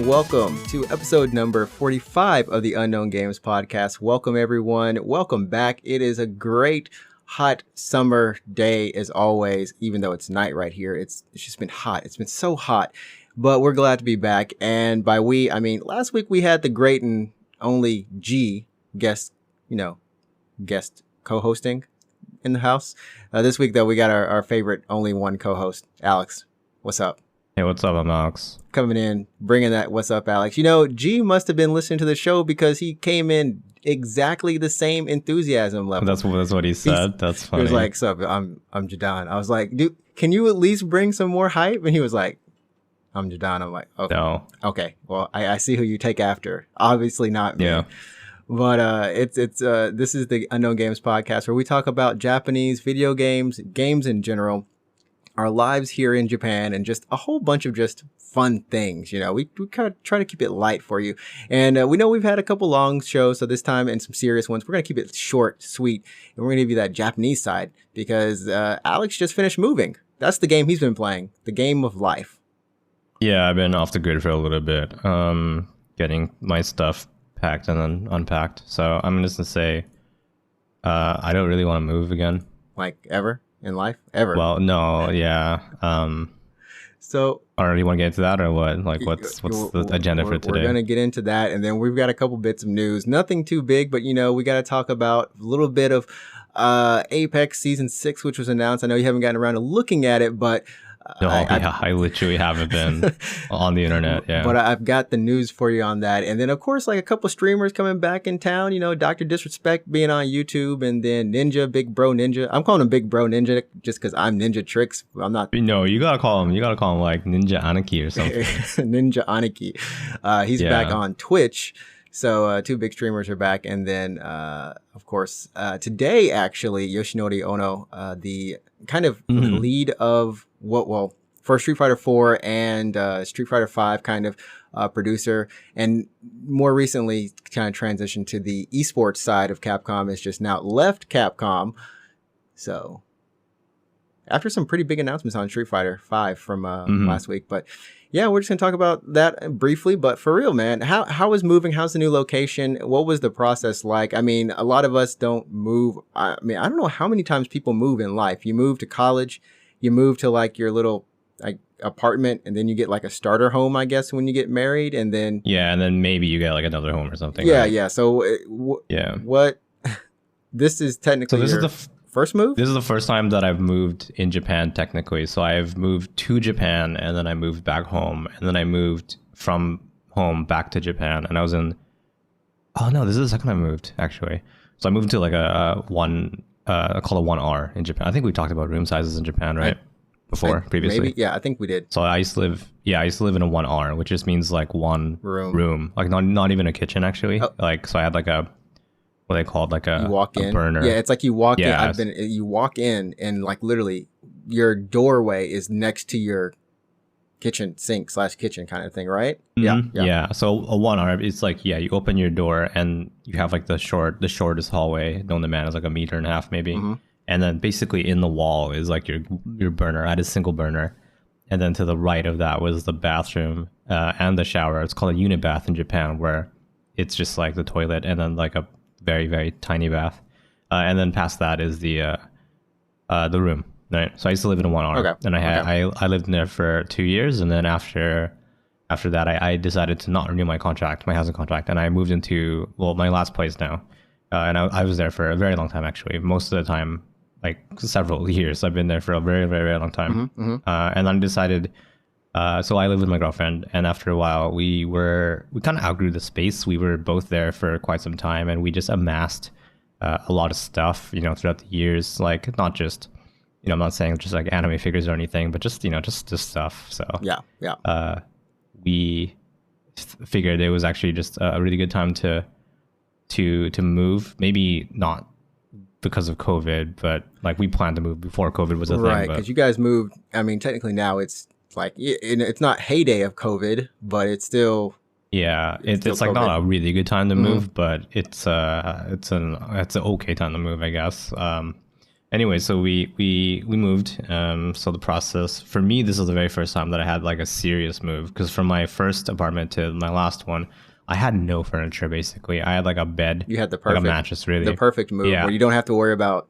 Welcome to episode number 45 of the Unknown Games podcast. Welcome, everyone. Welcome back. It is a great hot summer day as always, even though it's night right here. It's just been hot. It's been so hot, but we're glad to be back. And by we, I mean, last week we had the great and only G guest co-hosting in the house. This week, though, we got our favorite only one co-host, Alex. What's up? Hey, what's up? I'm Alex. Coming in, bringing that what's up, Alex. You know, G must have been listening to the show because he came in exactly the same enthusiasm level. That's what he said. That's funny. He was like, "Sup, I'm Jadon." I was like, "Dude, can you at least bring some more hype?" And he was like, "I'm Jadon." I'm like, "Okay, no. Okay. Well, I see who you take after. Obviously not me." Yeah. But this is the Unknown Games podcast where we talk about Japanese video games, games in general, our lives here in Japan, and just a whole bunch of just fun things. You know, we kind of try to keep it light for you. And we know we've had a couple long shows, so this time, and some serious ones, we're going to keep it short, sweet, and we're going to give you that Japanese side because Alex just finished moving. That's the game he's been playing, the game of life. Yeah, I've been off the grid for a little bit, getting my stuff packed and then unpacked. So I'm just going to say I don't really want to move again. Like ever? In life? Ever? Well, no, yeah. So, or do you want to get into that or what? Like, what's the agenda for today? We're going to get into that, and then we've got a couple bits of news. Nothing too big, but, you know, we got to talk about a little bit of Apex Season 6, which was announced. I know you haven't gotten around to looking at it, but... I literally haven't been on the internet. Yeah, but I've got the news for you on that, and then of course, like a couple streamers coming back in town. You know, Dr. Disrespect being on YouTube, and then Ninja, Big Bro Ninja. I'm calling him Big Bro Ninja just because I'm NinjaTrixta. I'm not. No, you gotta call him like Ninja Aniki or something. Ninja Aniki. He's back on Twitch. So two big streamers are back, and then of course today actually Yoshinori Ono, the kind of lead of for Street Fighter 4 and Street Fighter 5 kind of producer, and more recently kind of transitioned to the esports side of Capcom, has just now left Capcom. So after some pretty big announcements on Street Fighter 5 from last week, but yeah, we're just gonna talk about that briefly. But for real, man, how is moving? How's the new location? What was the process like? I mean, a lot of us don't move. I mean, I don't know how many times people move in life. You move to college, you move to like your little like apartment, and then you get like a starter home, I guess, when you get married, and then and then maybe you get like another home or something. Yeah, right? yeah. So what? This is technically is the first move? This is the first time that I've moved in Japan, technically. So I've moved to Japan, and then I moved back home, and then I moved from home back to Japan, and I was in... Oh, no, this is the second time I moved, actually. So I moved to like a called a 1R in Japan. I think we talked about room sizes in Japan, right? Previously. Maybe, yeah, I think we did. So I used to live in a 1R, which just means like one room. Like not even a kitchen, actually. Oh. Like, so I had like a... what they called like a burner. Yeah, it's like you walk in. You walk in, and like literally your doorway is next to your kitchen sink / kitchen kind of thing, right? Mm-hmm. Yeah. So a 1R, it's like you open your door and you have like the shortest hallway known to man is like 1.5 meters maybe, and then basically in the wall is like your burner. I had a single burner, and then to the right of that was the bathroom and the shower. It's called a unit bath in Japan, where it's just like the toilet and then like a very, very tiny bath, and then past that is the room. Right. So I used to live in a 1R, and I lived in there for 2 years, and then after that, I decided to not renew my housing contract, and I moved into my last place now, and I was there for a very long time actually. Most of the time, like several years, I've been there for a very, very, very long time, and then I decided. So I lived with my girlfriend, and after a while, we kind of outgrew the space. We were both there for quite some time, and we just amassed a lot of stuff, throughout the years. Like not just, I'm not saying just like anime figures or anything, but just, just stuff. So we figured it was actually just a really good time to to move. Maybe not because of COVID, but like we planned to move before COVID was a thing. Right, because you guys moved. I mean, technically now it's like it's not heyday of COVID, but it's still. Yeah, it's like not a really good time to move, but it's an okay time to move, I guess. Anyway, so we moved. So the process for me, this is the very first time that I had like a serious move, because from my first apartment to my last one, I had no furniture basically. I had like a bed. You had the perfect, like a mattress, really. The perfect move where you don't have to worry about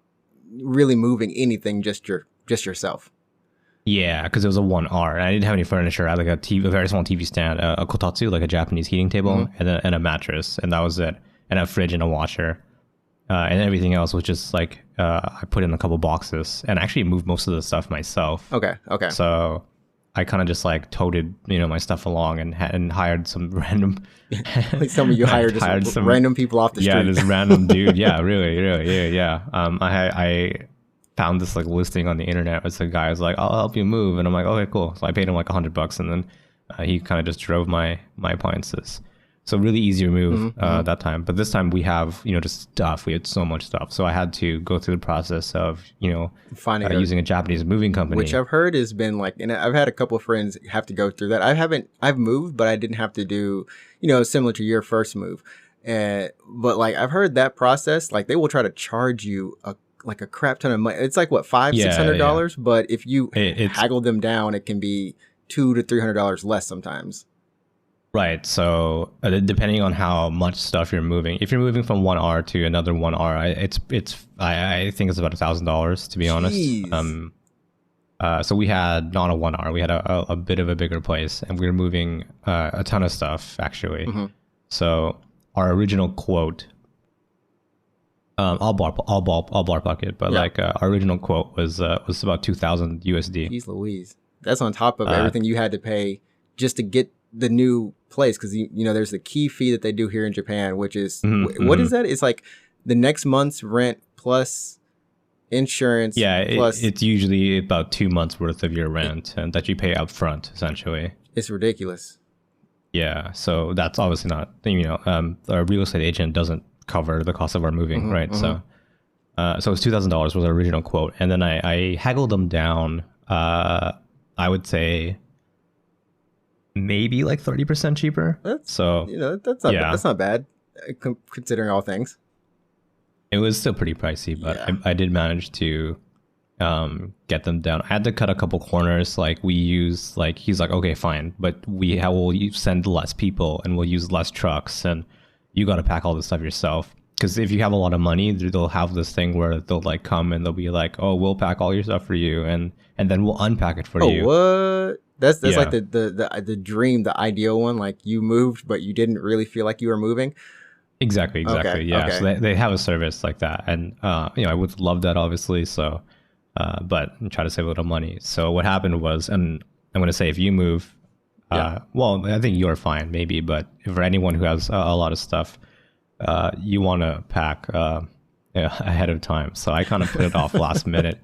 really moving anything, just yourself. Yeah, because it was a 1R. I didn't have any furniture. I had like a very small TV stand, a kotatsu, like a Japanese heating table, and a mattress, and that was it. And a fridge and a washer, and everything else was just like I put in a couple boxes, and actually moved most of the stuff myself. Okay. So I kind of just like toted, my stuff along and hired some random. Please tell me you hired some random people off the street. Yeah, this random dude. Yeah, really, yeah. I found this like listing on the internet. It's a guy who's like, I'll help you move, and I'm like, okay, cool. So I paid him like $100, and then he kind of just drove my appliances. So really easy to move that time. But this time we have just stuff. We had so much stuff. So I had to go through the process of finding using a Japanese moving company, which I've heard has been like, and I've had a couple of friends have to go through that. I've moved, but I didn't have to do similar to your first move. But like I've heard that process, like they will try to charge you a crap ton of money. It's like what, $500-$600, but if you haggle them down, it can be $200 to $300 less sometimes. Right. So depending on how much stuff you're moving, if you're moving from 1R to another 1R, I think it's about $1,000 to be honest. So we had not a 1R, we had a bit of a bigger place, and we were moving a ton of stuff actually. So our original quote. I'll ballpark it, but like our original quote was about 2,000 USD. Jeez Louise, that's on top of everything you had to pay just to get the new place, because there's the key fee that they do here in Japan, which is what is that? It's like the next month's rent plus insurance. Yeah, it's usually about 2 months worth of your rent, and that you pay up front essentially. It's ridiculous. Yeah, so that's obviously not our real estate agent doesn't cover the cost of our moving, right? So it's $2,000 was our original quote, and then I haggled them down. I would say maybe like 30% cheaper. That's not bad considering all things. It was still pretty pricey, but I did manage to get them down. I had to cut a couple corners. Like we use he's like, okay, fine, but we'll send less people and we'll use less trucks, and you got to pack all this stuff yourself. Because if you have a lot of money, they'll have this thing where they'll like come and they'll be like, oh, we'll pack all your stuff for you, and then we'll unpack it for you. What? That's like the dream, the ideal one. Like you moved, but you didn't really feel like you were moving. Exactly. Okay, yeah. Okay. So they have a service like that, and I would love that obviously. So, but try to save a little money. So what happened was, and I'm going to say, if you move, well, I think you're fine maybe, but for anyone who has a lot of stuff, you want to pack ahead of time. So I kind of put it off last minute.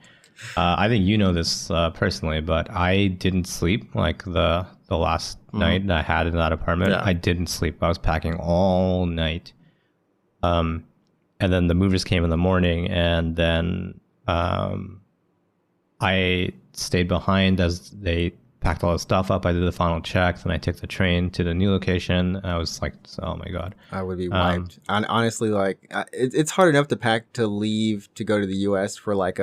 I think this personally, but I didn't sleep like the last night that I had in that apartment. I didn't sleep. I was packing all night. And then the movers came in the morning, and then I stayed behind as they packed all the stuff up. I did the final check, then I took the train to the new location. I was like, oh my God. I would be wiped. Honestly, like it's hard enough to leave to go to the US for like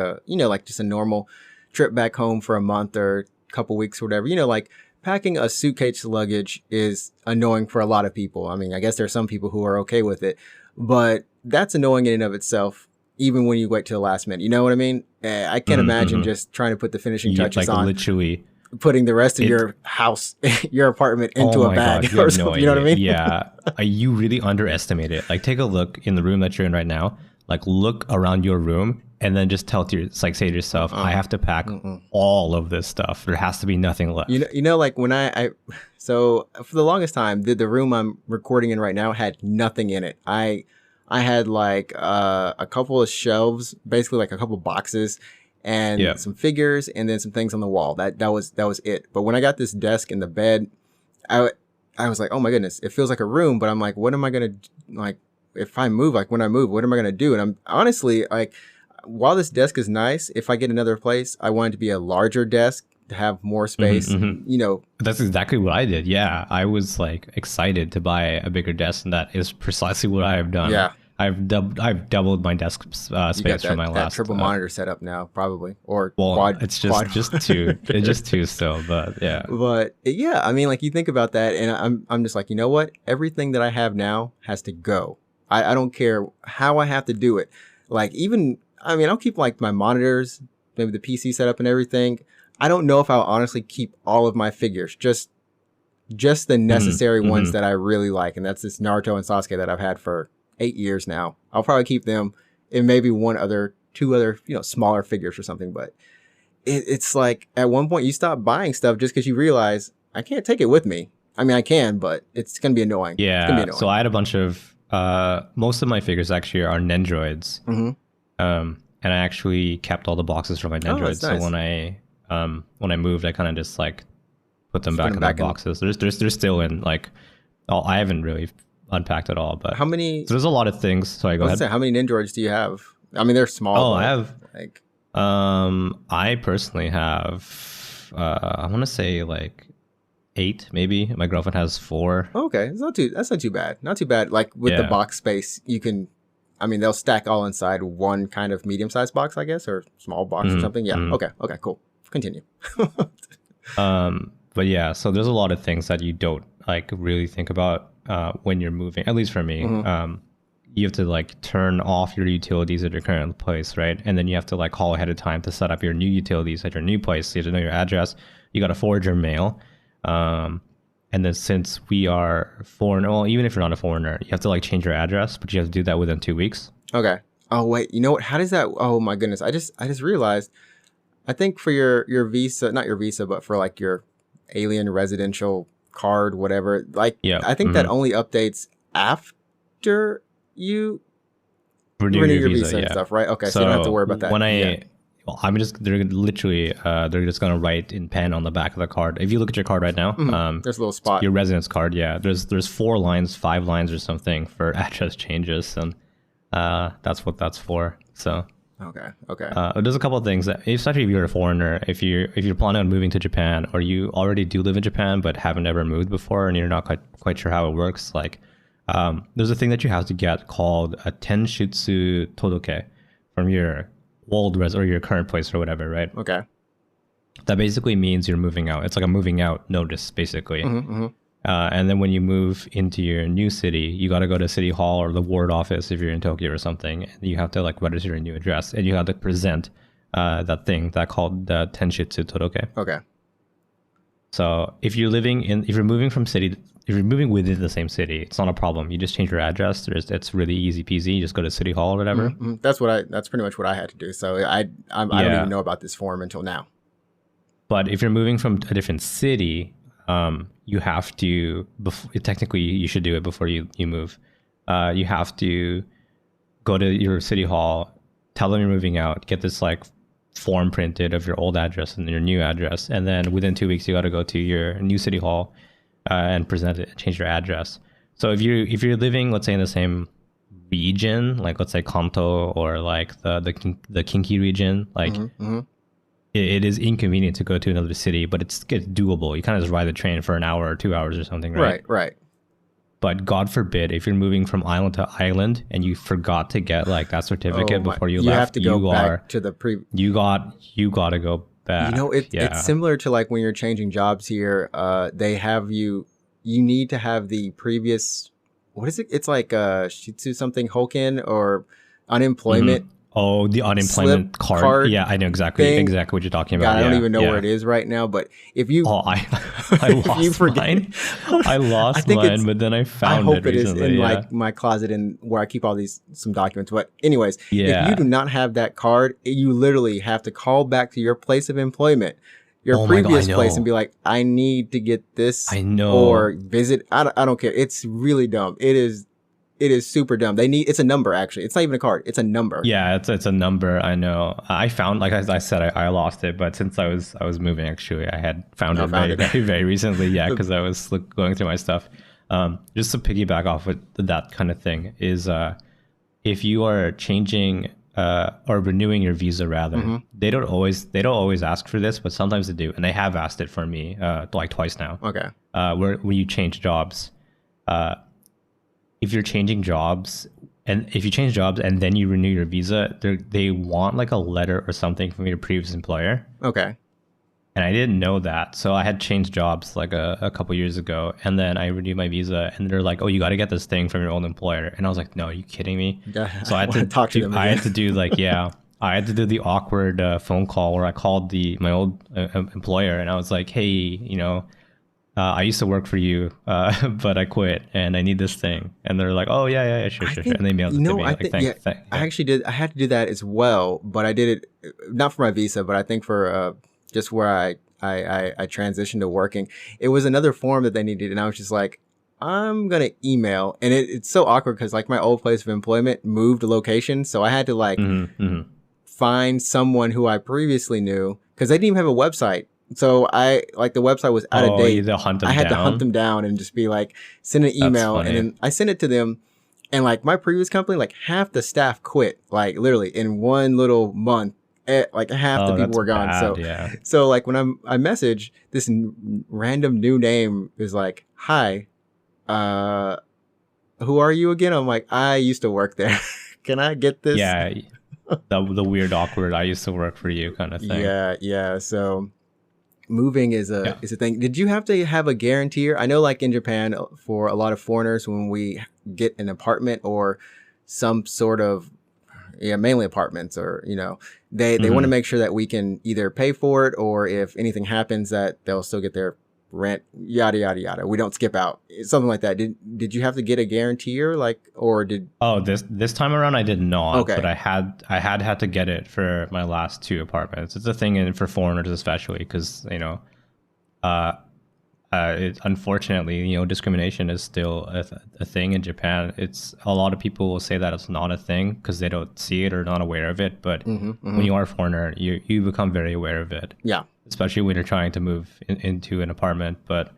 just a normal trip back home for a month or a couple weeks or whatever. Like packing a suitcase luggage is annoying for a lot of people. I mean, I guess there's some people who are okay with it, but that's annoying in and of itself, even when you wait till the last minute. You know what I mean? I can't imagine just trying to put the finishing touches on. Literally. Putting the rest of your house, your apartment into a bag or something. You know what I mean? Yeah. You really underestimate it. Like take a look in the room that you're in right now. Like look around your room and then just say to yourself, I have to pack all of this stuff. There has to be nothing left. Like when so for the longest time, the room I'm recording in right now had nothing in it. I had like a couple of shelves, basically like a couple boxes, and some figures, and then some things on the wall. That was it. But when I got this desk and the bed, I was like, oh my goodness, it feels like a room, but I'm like, what am I gonna like? if I move, like when I move, what am I going to do? And I'm honestly like, while this desk is nice, if I get another place, I want it to be a larger desk to have more space, you know. That's exactly what I did. Yeah. I was like excited to buy a bigger desk, and that is precisely what I have done. Yeah. I've doubled my desk space from my last triple monitor setup now, probably, or quad. It's just two. It's just two still, but yeah. But yeah, I mean, like you think about that, and I'm just like, you know what? Everything that I have now has to go. I don't care how I have to do it. Like even, I mean, I'll keep like my monitors, maybe the PC setup and everything. I don't know if I'll honestly keep all of my figures, just the necessary ones that I really like, and that's this Naruto and Sasuke that I've had for 8 years now. I'll probably keep them and maybe two other, you know, smaller figures or something. But it's like at one point you stop buying stuff just because you realize I can't take it with me. I mean, I can, but it's going to be annoying. Yeah. It's gonna be annoying. So I had a bunch of, most of my figures actually are Nendroids. And I actually kept all the boxes from my Nendroids. Nice. So when I moved, I kind of just like put them back in the boxes. They're still in like, I haven't really unpacked it all, but how many? So there's a lot of things. Sorry, go ahead. How many Nendroids do you have? I mean, they're small. Oh, I have like, I personally have, I want to say like 8, maybe. My girlfriend has 4. Okay, that's not too bad. Not too bad. Like with the box space, you can. I mean, they'll stack all inside one kind of medium-sized box, I guess, or small box or something. Yeah. Okay, cool. Continue. But yeah, so there's a lot of things that you don't like really think about when you're moving. At least for me, you have to like turn off your utilities at your current place, right? And then you have to like call ahead of time to set up your new utilities at your new place. So you have to know your address. You got to forward your mail. And then since we are foreign, well, even if you're not a foreigner, you have to like change your address, but you have to do that within 2 weeks. Okay. Oh wait, you know what? How does that? Oh my goodness! I just realized. I think for your visa, not your visa, but for like your alien residential card, whatever. Like, I think that only updates after you renew your visa and stuff, right? Okay, so you don't have to worry about that. When they're literally, they're just gonna write in pen on the back of the card. If you look at your card right now, there's a little spot. Your residence card, there's 4 lines, 5 lines or something for address changes, and that's what that's for. So. Okay. There's a couple of things that, especially if you're a foreigner, if you're planning on moving to Japan, or you already do live in Japan but haven't ever moved before, and you're not quite sure how it works, like there's a thing that you have to get called a Tenshutsu Todoke from your old or your current place or whatever, right? Okay. That basically means you're moving out. It's like a moving out notice, basically. And then when you move into your new city, you got to go to City Hall or the ward office if you're in Tokyo or something. And you have to like register your new address, and you have to present that thing that called the Tenshutsu Todoke. Okay. So if you're moving within the same city, it's not a problem. You just change your address. It's really easy peasy. You just go to City Hall or whatever. That's pretty much what I had to do. So I don't even know about this form until now. But if you're moving from a different city, you have to, technically you should do it before you move. You have to go to your City Hall, tell them you're moving out, get this like form printed of your old address and your new address. And then within 2 weeks, you got to go to your new City Hall and present it, change your address. So if you're living, let's say in the same region, like let's say Kanto or like the Kinki region, like it is inconvenient to go to another city, but it's doable. You kind of just ride the train for an hour or 2 hours or something, right? Right. But God forbid, if you're moving from island to island and you forgot to get like that certificate before you left, you have to go back to the You got to go back. You know, it's similar to like when you're changing jobs here. They have you need to have the previous. What is it? It's like Shitsu something Hoken or unemployment. Oh, the unemployment card. Yeah, I know exactly what you're talking about. God, I don't even know where it is right now, but if you... Oh, I lost mine. I lost mine, but then I found it recently. I hope it is in my closet and where I keep some documents. But anyways, if you do not have that card, you literally have to call back to your place of employment, your previous place, and be like, I need to get this. I know. Or visit. I don't care. It's really dumb. It is super dumb. It's a number, actually. It's not even a card. It's a number. Yeah, it's a number. I know. I found, like I said, I lost it, but since I was moving, actually, I had found it very, very recently. Yeah, because I was going through my stuff. Just to piggyback off with that kind of thing is if you are changing or renewing your visa rather, they don't always ask for this, but sometimes they do, and they have asked it for me like twice now. Okay. When you change jobs, if you're changing jobs. And if you change jobs and then you renew your visa, they want like a letter or something from your previous employer. Okay. And I didn't know that. So I had changed jobs like a couple years ago. And then I renewed my visa and they're like, oh, you got to get this thing from your old employer. And I was like, no, are you kidding me? So I had to talk to them again. I had to do like, I had to do the awkward phone call where I called my old employer and I was like, hey, you know, I used to work for you, but I quit and I need this thing. And they're like, oh, yeah, sure. And they mailed it to me. I actually did. I had to do that as well, but I did it not for my visa, but I think for just where I transitioned to working. It was another form that they needed. And I was just like, I'm going to email. And it's so awkward because like my old place of employment moved location. So I had to like find someone who I previously knew because they didn't even have a website. So the website was out of date. You had to hunt them I had down? to hunt them down and just be like, send an email. And then I sent it to them. And like my previous company, like half the staff quit, like literally in one little month, like half the people were gone. So like when I message this random new name is like, hi, who are you again? I'm like, I used to work there. Can I get this? Yeah. The weird, awkward, I used to work for you kind of thing. Yeah. So moving is a thing. Did you have to have a guarantor? I know like in Japan for a lot of foreigners, when we get an apartment or some sort of, mainly apartments or, you know, they want to make sure that we can either pay for it or if anything happens that they'll still get their rent, yada, yada, yada. We don't skip out. Something like that. Did you have to get a guarantor this time around I did not, okay. But I had to get it for my last two apartments. It's a thing for foreigners especially because, you know, unfortunately, you know, discrimination is still a thing in Japan. It's a lot of people will say that it's not a thing because they don't see it or not aware of it. But when you are a foreigner, you become very aware of it. Yeah. Especially when you're trying to move into an apartment. But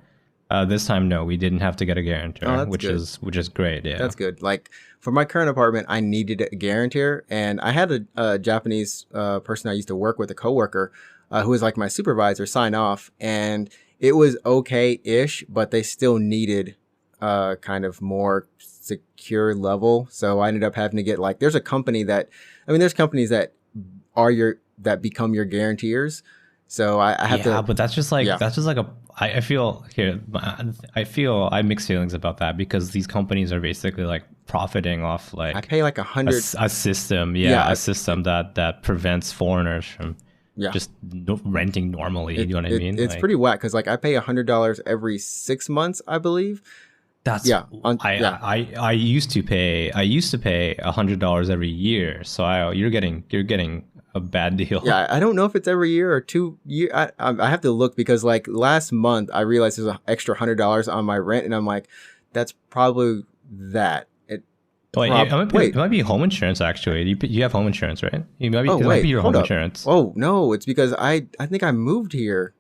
this time, no, we didn't have to get a guarantor, which is great. Yeah, that's good. Like for my current apartment, I needed a guarantor, and I had a Japanese person I used to work with, a coworker, who was like my supervisor, sign off, and it was okay-ish, but they still needed kind of more secure level. So I ended up having to get like, there's companies that become your guarantors. So I have to. Yeah, but that's just like I feel I mix feelings about that because these companies are basically like profiting off like I pay like $100 a system, a system that prevents foreigners from just renting normally. You know what I mean? It's pretty whack because like I pay $100 every 6 months, I believe. I used to pay $100 every year. So you're getting a bad deal. Yeah, I don't know if it's every year or 2 years. I have to look because like last month I realized there's an extra $100 on my rent, and I'm like, that's probably that. It might be home insurance actually. You have home insurance, right? It might be your home insurance. Oh no, it's because I think I moved here.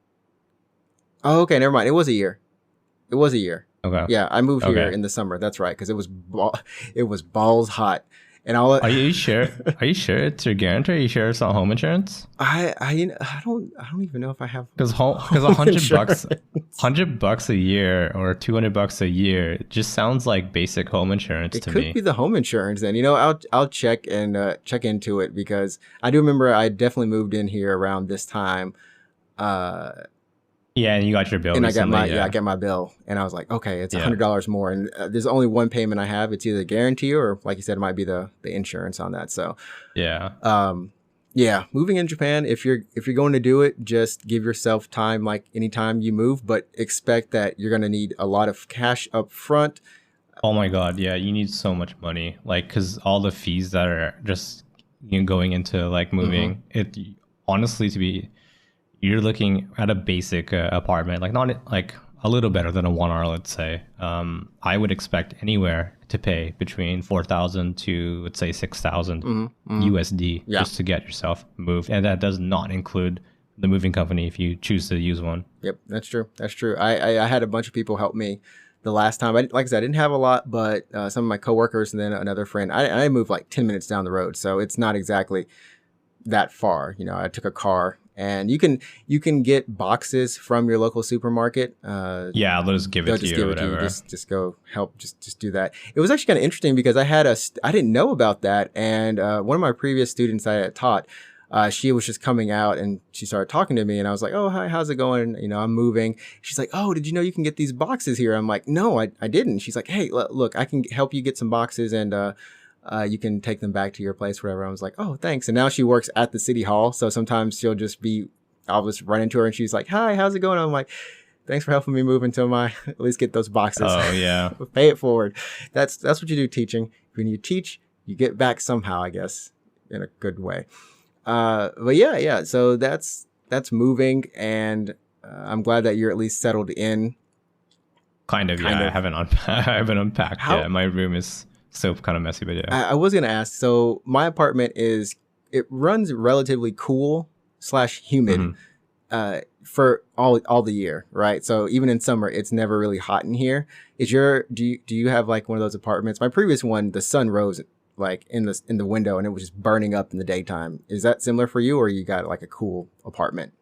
Oh, okay, never mind. It was a year. Okay. Yeah, I moved here in the summer. That's right, because it was balls hot. And are you sure? Are you sure it's your guarantor? Are you sure it's not home insurance? I don't even know if I have because $100 a year or $200 a year just sounds like basic home insurance to me. It could be the home insurance then. You know, I'll check into it because I do remember I definitely moved in here around this time. Yeah, and you got your bill. And recently, I got my bill, and I was like, okay, it's $100 more, and there's only one payment I have. It's either the guarantee or, like you said, it might be the insurance on that. So moving in Japan, if you're going to do it, just give yourself time, like anytime you move, but expect that you're going to need a lot of cash up front. Oh my God, yeah, you need so much money, like because all the fees that are just going into like moving. It honestly you're looking at a basic apartment, like not like a little better than a 1R, let's say. I would expect anywhere to pay between 4,000 to let's say 6,000 USD just to get yourself moved, and that does not include the moving company if you choose to use one. Yep, that's true. I had a bunch of people help me the last time. Like I said, I didn't have a lot, but some of my coworkers and then another friend, I moved like 10 minutes down the road. So it's not exactly that far. You know, I took a car. And you can get boxes from your local supermarket. They'll just give it to you or whatever. Just go help. Just do that. It was actually kind of interesting because I didn't know about that. And one of my previous students I had taught, she was just coming out and she started talking to me. And I was like, oh, hi, how's it going? You know, I'm moving. She's like, oh, did you know you can get these boxes here? I'm like, no, I didn't. She's like, hey, look, I can help you get some boxes and you can take them back to your place, whatever. I was like, oh, thanks. And now she works at the city hall. So sometimes I'll just run into her and she's like, hi, how's it going? I'm like, thanks for helping me move until at least get those boxes. Oh, yeah. Pay it forward. That's what you do teaching. When you teach, you get back somehow, I guess, in a good way. But yeah. So that's moving. And I'm glad that you're at least settled in. Kind of. I haven't unpacked yet. My room is still kind of messy, but yeah. I was going to ask, so my apartment it runs relatively cool / humid for all the year, right? So even in summer, it's never really hot in here. Do you have like one of those apartments? My previous one, the sun rose like in the window and it was just burning up in the daytime. Is that similar for you, or you got like a cool apartment?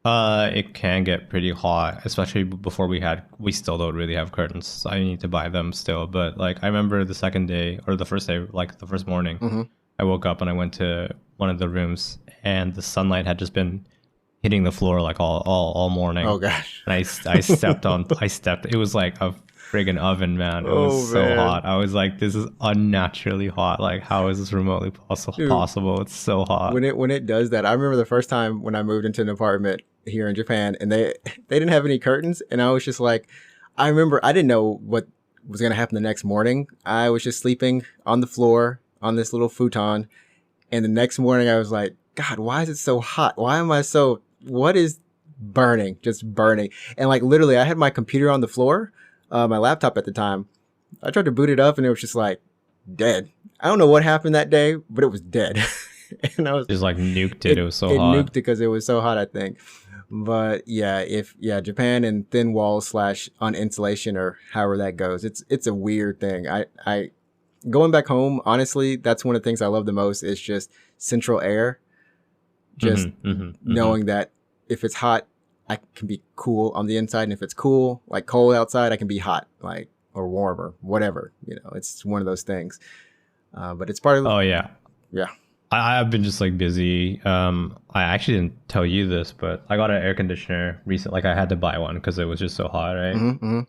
It can get pretty hot, especially before we still don't really have curtains. So I need to buy them still. But like, I remember the second day or the first day, like the first morning, I woke up and I went to one of the rooms and the sunlight had just been hitting the floor like all morning. Oh gosh. And I stepped, it was like a friggin' oven, man. It was so hot. I was like, this is unnaturally hot. Like, how is this remotely possible? It's so hot. When it does that, I remember the first time when I moved into an apartment here in Japan and they didn't have any curtains. And I was just like, I remember I didn't know what was going to happen the next morning. I was just sleeping on the floor on this little futon. And the next morning I was like, God, why is it so hot? What is burning? Just burning. And like literally I had my computer on the floor, my laptop at the time. I tried to boot it up and it was just like dead. I don't know what happened that day, but it was dead. And I was just like nuked it. It was so hot. It nuked it because it was so hot, I think. But yeah, Japan and thin walls / on insulation or however that goes. It's a weird thing. I going back home, honestly, that's one of the things I love the most is just central air. Just knowing that if it's hot, I can be cool on the inside, and if it's cool, like cold outside, I can be hot, like, or warm or whatever. You know, it's one of those things. But it's part of. Oh yeah. Yeah. I've been just like busy. I actually didn't tell you this, but I got an air conditioner recently. Like I had to buy one because it was just so hot, right? And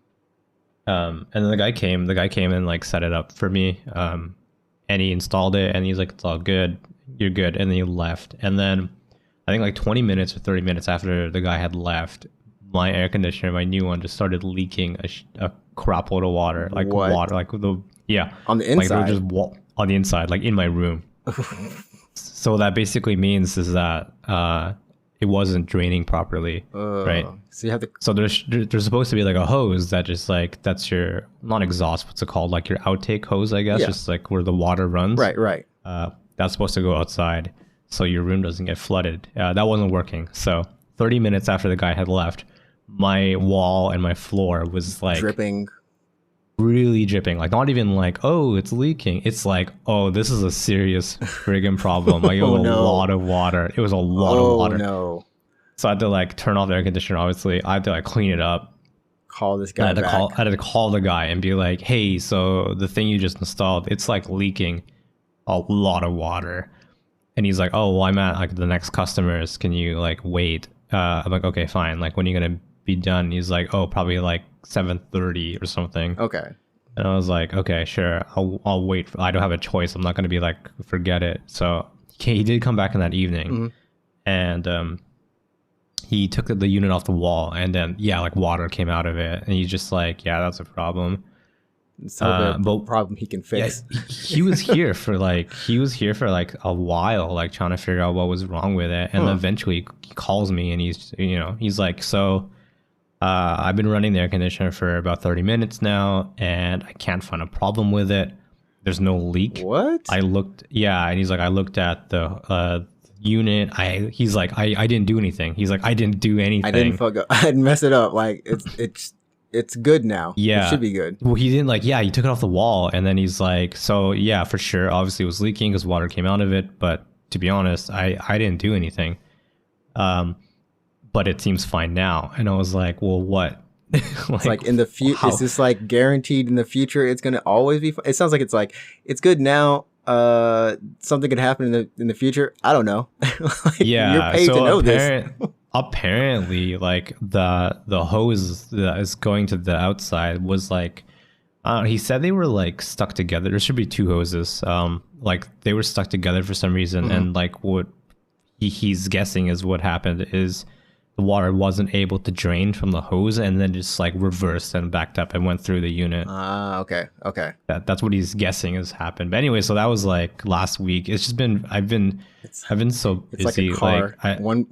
then the guy came and like set it up for me. And he installed it and he's like, it's all good. You're good. And then he left. And then I think like 20 minutes or 30 minutes after the guy had left, my air conditioner, my new one, just started leaking a crap load of water. Like what? Water, like on the inside. Like just on the inside, like in my room. So that basically means is that it wasn't draining properly, right? So you have to. So there's supposed to be like a hose that just like that's your not exhaust, what's it called? Like your outtake hose, I guess, just like where the water runs. Right. That's supposed to go outside, so your room doesn't get flooded. That wasn't working. So 30 minutes after the guy had left, my wall and my floor was like dripping. Really dripping, like not even like, oh, it's leaking. It's like, oh, this is a serious friggin' problem. Like it was a lot of water. It was a lot of water. No. So I had to like turn off the air conditioner. Obviously, I had to like clean it up. Call this guy back. I had to call the guy and be like, hey, so the thing you just installed, it's like leaking a lot of water. And he's like, oh, well, I'm at like the next customers. Can you like wait? I'm like, okay, fine. Like when are you gonna be done? He's like, oh, probably like 7:30 or something. Okay. And I was like, okay, sure, I'll wait. I don't have a choice. I'm not going to be like, forget it. So he did come back in that evening, and he took the unit off the wall, and then like water came out of it, and he's just like, yeah, that's a problem. But problem he can fix. Yeah, he was here for like a while, like trying to figure out what was wrong with it, and eventually he calls me, and he's like, so. I've been running the air conditioner for about 30 minutes now, and I can't find a problem with it. There's no leak. What? And he's like, I looked at the unit. He's like, I didn't do anything. He's like, I didn't do anything. I didn't mess it up. Like it's it's good now. Yeah. It should be good. Well, he didn't he took it off the wall, and then he's like, so yeah, for sure. Obviously it was leaking because water came out of it. But to be honest, I didn't do anything. But it seems fine now. And I was like, well, what? It's like in the future, is this like guaranteed in the future? It's going to always be fine? It sounds like it's like, it's good now. Something could happen in the future. I don't know. Yeah. You're paid to know this. Apparently, like the hose that is going to the outside was like, he said they were like stuck together. There should be two hoses. Like they were stuck together for some reason. And like what he's guessing is what happened is the water wasn't able to drain from the hose and then just like reversed and backed up and went through the unit. Okay. That's what he's guessing has happened. But anyway, so that was like last week. It's just been I've been so busy. It's like a car. One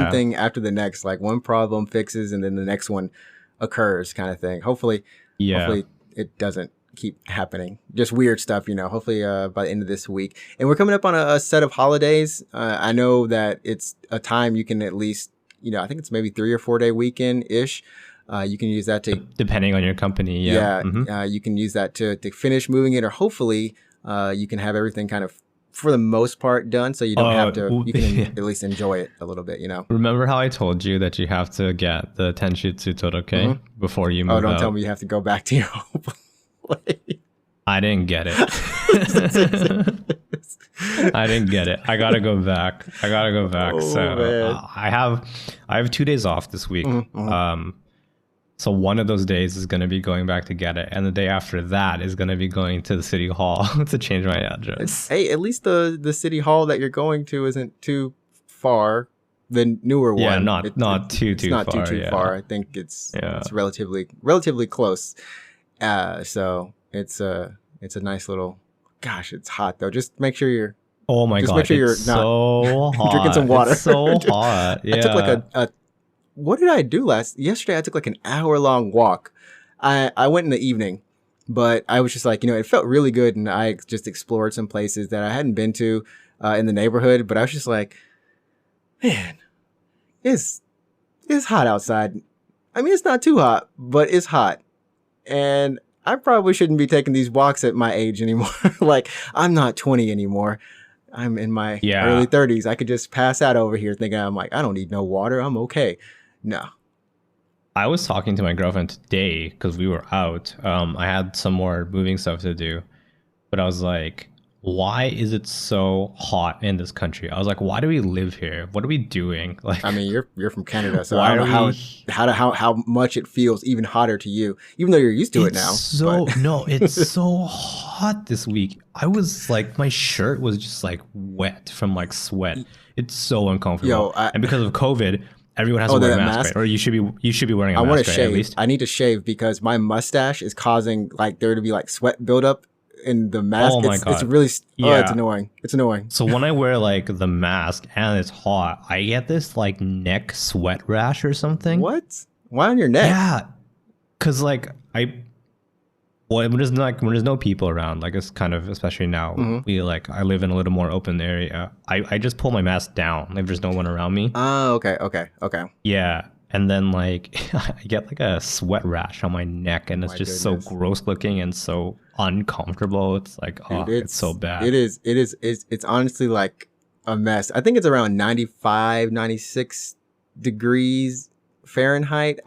thing after the next. Like one problem fixes and then the next one occurs, kind of thing. Hopefully it doesn't keep happening. Just weird stuff, hopefully by the end of this week. And we're coming up on a set of holidays. I know that it's a time you can at least, I think it's maybe 3 or 4 day weekend ish. You can use that to, depending on your company. Yeah. You can use that to finish moving it, or hopefully you can have everything kind of for the most part done, so you don't have to. You can at least enjoy it a little bit. Remember how I told you that you have to get the Tenshitsu Toroke before you move? Oh, don't out? tell me you have to go back to your home. I didn't get it. I didn't get it. I gotta go back. So I have 2 days off this week. So one of those days is going to be going back to get it, and the day after that is going to be going to the city hall to change my address. Hey, at least the city hall that you're going to isn't too far. The newer one, yeah, not too far. I think it's relatively close. So it's a nice little. Gosh, it's hot though. Just make sure you're. Oh my god! Make sure you're not hot. Drinking some water. It's so hot. Yeah. I took like a. What did I do yesterday? I took like an hour-long walk. I went in the evening, but I was just like, it felt really good, and I just explored some places that I hadn't been to in the neighborhood. But I was just like, man, it's hot outside. I mean, it's not too hot, but it's hot, and I probably shouldn't be taking these walks at my age anymore. Like, I'm not 20 anymore. I'm in my early 30s. I could just pass out over here thinking I'm like, I don't need no water. I'm okay. No. I was talking to my girlfriend today because we were out. I had some more moving stuff to do, but I was like, why is it so hot in this country? I was like, why do we live here? What are we doing? Like, I mean, you're from Canada, so I don't know how much it feels even hotter to you, even though you're used to it now. No, it's so hot this week. I was like, my shirt was just like wet from like sweat. It's so uncomfortable. And because of COVID, everyone has to wear a mask, right? Or you should be wearing a mask. I want to shave. At least. I need to shave because my mustache is causing like there to be like sweat buildup in the mask. Oh my god! It's really it's annoying. It's annoying. So when I wear like the mask and it's hot, I get this like neck sweat rash or something. What? Why on your neck? Yeah, because like when there's no people around, like it's kind of, especially now, I live in a little more open area. I just pull my mask down if there's no one around me. Oh, okay. Yeah. And then like I get like a sweat rash on my neck, and it's just so gross looking and so uncomfortable. It's like, it's so bad. It's honestly like a mess. I think it's around 95, 96 degrees Fahrenheit.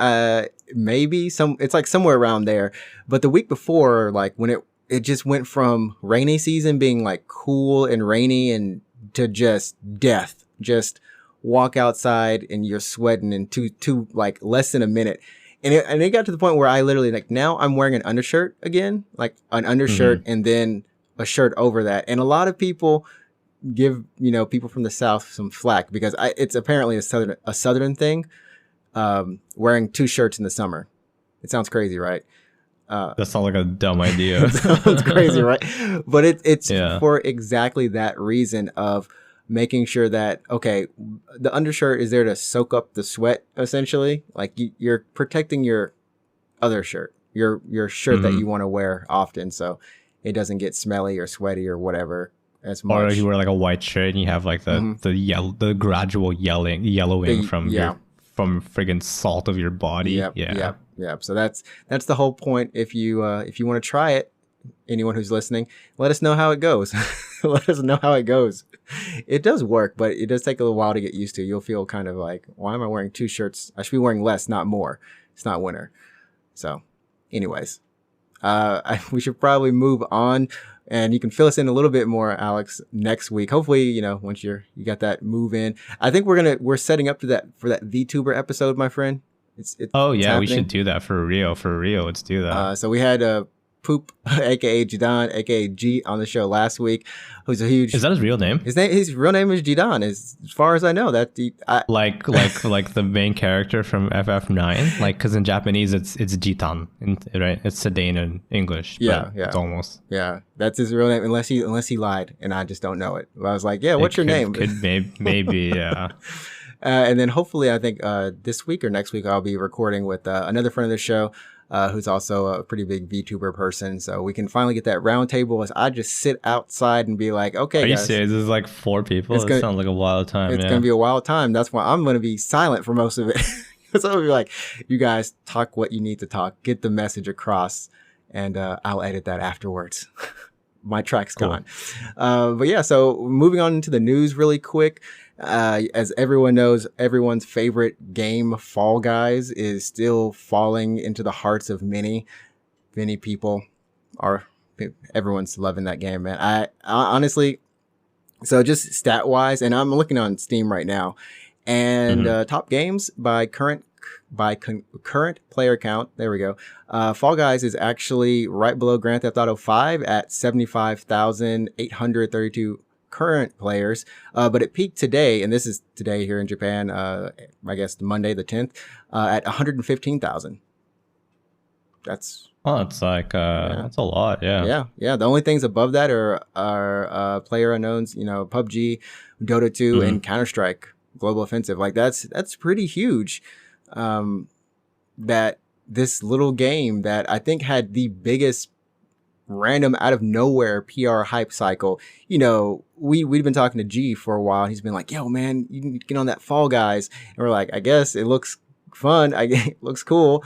Maybe it's like somewhere around there. But the week before, like when it just went from rainy season being like cool and rainy and to just death. Just walk outside and you're sweating in two like less than a minute. And it got to the point where I literally like, now I'm wearing an undershirt again, like an undershirt and then a shirt over that. And a lot of people give, people from the South some flack because it's apparently a southern thing, wearing 2 shirts in the summer. It sounds crazy, right? That sounds like a dumb idea. It sounds crazy, right? But it's for exactly that reason of making sure that, okay, the undershirt is there to soak up the sweat, essentially. Like you're protecting your other shirt, your shirt that you want to wear often, so it doesn't get smelly or sweaty or whatever as much. Or you wear like a white shirt and you have like the gradual yellowing from your from friggin' salt of your body. Yep. So that's the whole point. If you want to try it, anyone who's listening, let us know how it goes. Let us know how it goes. It does work, but it does take a little while to get used to. You'll feel kind of like, why am I wearing 2 shirts? I should be wearing less, not more. It's not winter. So anyways, we should probably move on, and you can fill us in a little bit more, Alex, next week. Hopefully, once you got that move in. I think we're setting up for that VTuber episode, my friend. It's happening. We should do that for real. Let's do that. So we had Poop, aka Jidan, aka G, on the show last week, who's a huge. Is that his real name? His real name is Jidan, as far as I know. Like the main character from FF9, because in Japanese it's Jitan, right? It's Sedain in English. Yeah. It's almost. Yeah, that's his real name, unless he lied, and I just don't know it. But I was like, what's your name? Maybe, yeah. And then hopefully, I think this week or next week, I'll be recording with another friend of the show, who's also a pretty big VTuber person. So we can finally get that round table as I just sit outside and be like, okay, Are you guys, serious? This is like 4 people? It sounds like a wild time. It's going to be a wild time. That's why I'm going to be silent for most of it. So I'll be like, you guys talk what you need to talk, get the message across, and I'll edit that afterwards. My track's gone. But yeah, so moving on into the news really quick. As everyone knows, everyone's favorite game, Fall Guys, is still falling into the hearts of many people. Everyone's loving that game, man. I honestly, so just stat wise, and I'm looking on Steam right now, and top games by current player count. There we go. Fall Guys is actually right below Grand Theft Auto 5 at 75,832 current players, but it peaked today, and this is today here in Japan, I guess Monday the 10th, at 115,000. That's it's like that's a lot. Yeah. The only things above that are player unknowns, PUBG, Dota 2, and Counter-Strike Global Offensive. Like that's pretty huge. That this little game that I think had the biggest random out of nowhere PR hype cycle. We'd been talking to G for a while. He's been like, yo, man, you can get on that Fall Guys. And we're like, I guess it looks fun. It looks cool.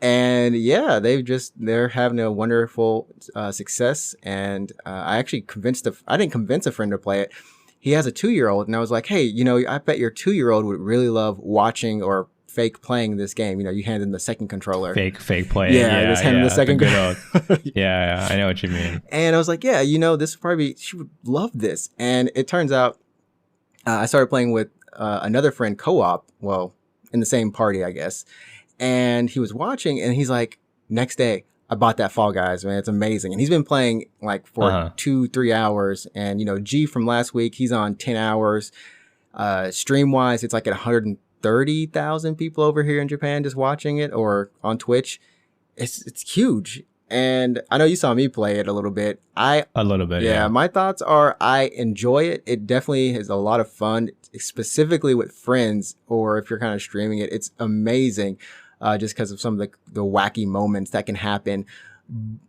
And yeah, they're having a wonderful success. And I actually I didn't convince a friend to play it. He has a 2-year-old, and I was like, hey, I bet your 2-year-old would really love watching or fake playing this game. You hand him the second controller. Fake playing. Yeah, just hand him the second controller. Yeah, I know what you mean. And I was like, yeah, this she would love this. And it turns out I started playing with another friend co-op, well, in the same party, I guess. And he was watching, and he's like, next day, I bought that Fall Guys, man. It's amazing. And he's been playing like for 2-3 hours. And, G from last week, he's on 10 hours. Stream-wise, it's like at 130,000 people over here in Japan just watching it, or on Twitch. It's huge. And I know you saw me play it a little bit. A little bit, yeah. My thoughts are I enjoy it. It definitely is a lot of fun, specifically with friends, or if you're kind of streaming it. It's amazing, just because of some of the wacky moments that can happen.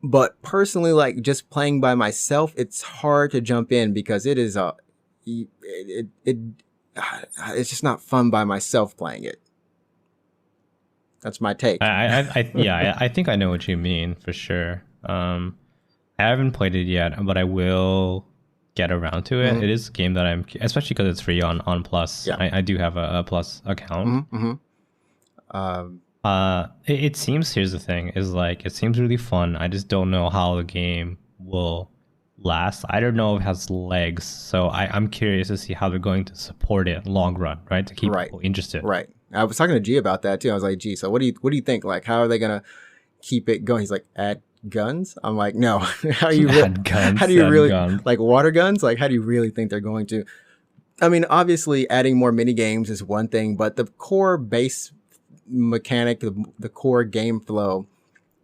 But personally, like just playing by myself, it's hard to jump in because it is it's just not fun by myself playing it. That's my take. I think I know what you mean for sure. I haven't played it yet, but I will get around to it. It is a game that especially because it's free on Plus. Yeah. I do have a Plus account. It seems, here's the thing, is like, it seems really fun. I just don't know how the game will last. I don't know if it has legs, so I'm curious to see how they're going to support it long run, right? To keep people interested. Right. I was talking to G about that too. I was like, G, so what do you think? Like, how are they gonna keep it going? He's like, add guns? I'm like, no. How do you really like water guns? Like, how do you really think they're going to? I mean, obviously adding more mini games is one thing, but the core base mechanic, the core game flow,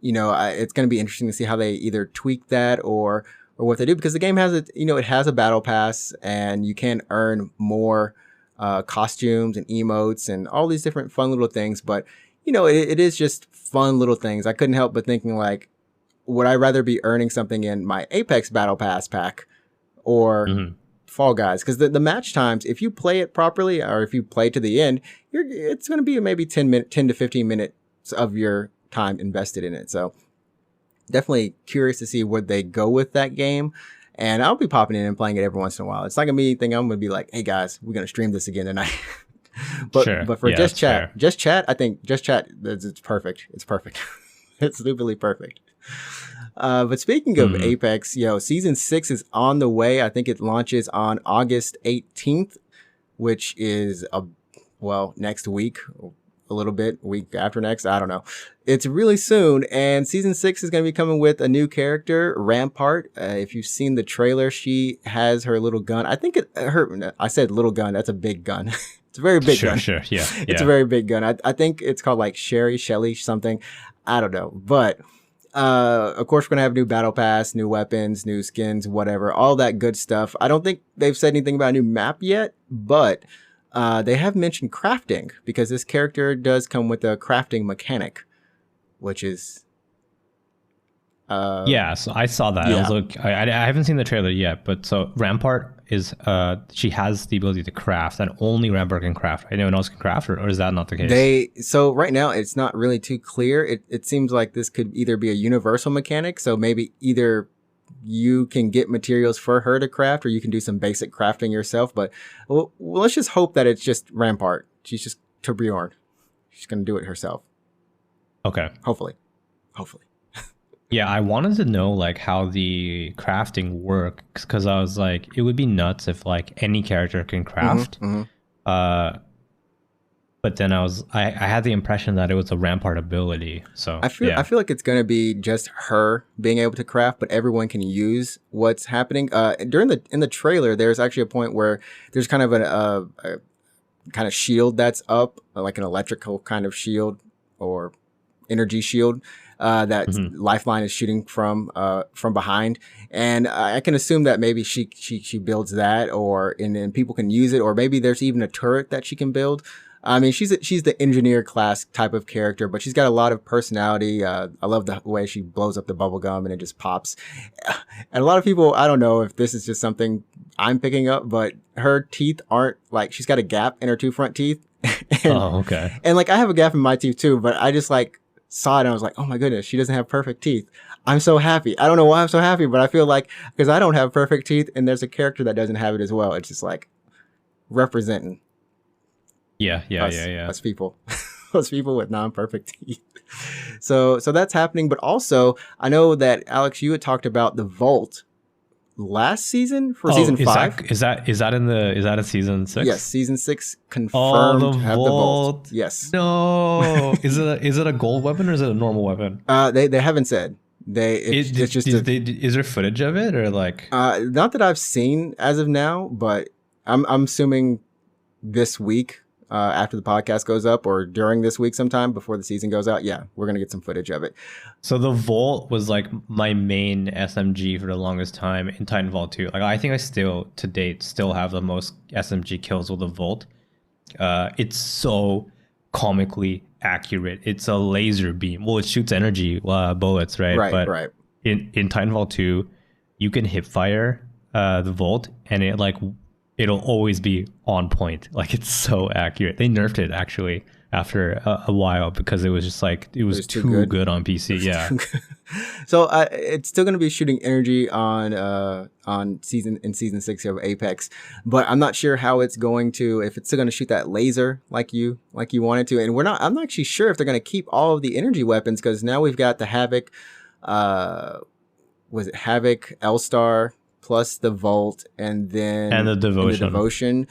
it's going to be interesting to see how they either tweak that or what they do, because the game has it has a battle pass, and you can earn more costumes and emotes and all these different fun little things. But it is just fun little things. I couldn't help but thinking, like, would I rather be earning something in my Apex battle pass pack or Fall Guys, because the match times, if you play it properly or if you play to the end, it's going to be maybe 10 to 15 minutes of your time invested in it. So definitely curious to see where they go with that game. And I'll be popping in and playing it every once in a while. It's not going to be anything I'm going to be like, hey guys, we're going to stream this again tonight. But for Just Chat, I think Just Chat, it's perfect. It's perfect. It's stupidly perfect. But speaking of Apex, season 6 is on the way. I think it launches on August 18th, which is next week, a little bit, week after next. I don't know. It's really soon. And season 6 is going to be coming with a new character, Rampart. If you've seen the trailer, she has her little gun. I think I said little gun. That's a big gun. It's a very big gun. Sure. Yeah. It's a very big gun. I think it's called like Shelly, something. I don't know. But of course, we're going to have new battle pass, new weapons, new skins, whatever, all that good stuff. I don't think they've said anything about a new map yet, but they have mentioned crafting, because this character does come with a crafting mechanic, which is... so I saw that. Yeah. I haven't seen the trailer yet, but so Rampart is she has the ability to craft, and only Rampart can craft. Anyone else can craft, or is that not the case? So right now it's not really too clear. It seems like this could either be a universal mechanic, so maybe either you can get materials for her to craft, or you can do some basic crafting yourself. But let's just hope that it's just Rampart. She's just Torbjorn. She's gonna do it herself. Okay. Hopefully. Yeah, I wanted to know like how the crafting works, because I was like, it would be nuts if like any character can craft. But then I had the impression that it was a Rampart ability. So I feel like it's gonna be just her being able to craft, but everyone can use what's happening. In the trailer, there's actually a point where there's kind of a kind of shield that's up, like an electrical kind of shield or energy shield. That Lifeline is shooting from behind, and I can assume that maybe she builds that, and then people can use it, or maybe there's even a turret that she can build. I mean, she's the engineer class type of character, but she's got a lot of personality. I love the way she blows up the bubble gum and it just pops. And a lot of people, I don't know if this is just something I'm picking up, but her teeth aren't like, she's got a gap in her two front teeth. Okay. And like I have a gap in my teeth too, but I just like saw it and I was like, oh my goodness, she doesn't have perfect teeth. I'm so happy. I don't know why I'm so happy, but I feel like because I don't have perfect teeth and there's a character that doesn't have it as well. It's just like representing. Yeah. Us people. Us people with non-perfect teeth. So that's happening. But also, I know that Alex, you had talked about the Vault last season for season 5. Is that in season 6? Yes, season 6 confirmed to have the Vault. Yes. No. Is it a gold weapon or is it a normal weapon? They haven't said. Is there footage of it or like? Not that I've seen as of now, but I'm assuming this week. After the podcast goes up or during this week sometime before the season goes out, we're going to get some footage of it. So the Volt was like my main SMG for the longest time in Titanfall 2. Like I think I still have the most SMG kills with the Volt. It's so comically accurate. It's a laser beam. Well, it shoots energy bullets, right? Right. In Titanfall 2, you can hip fire the Volt and it'll always be on point. Like it's so accurate. They nerfed it actually after a while because it was just like it was too good on PC. Yeah. So it's still going to be shooting energy on season 6 of Apex, but I'm not sure how it's going to, if it's still going to shoot that laser like you wanted to. And I'm not actually sure if they're going to keep all of the energy weapons, because now we've got the Havoc. Was it Havoc, L-Star, plus the Volt, and then the Devotion.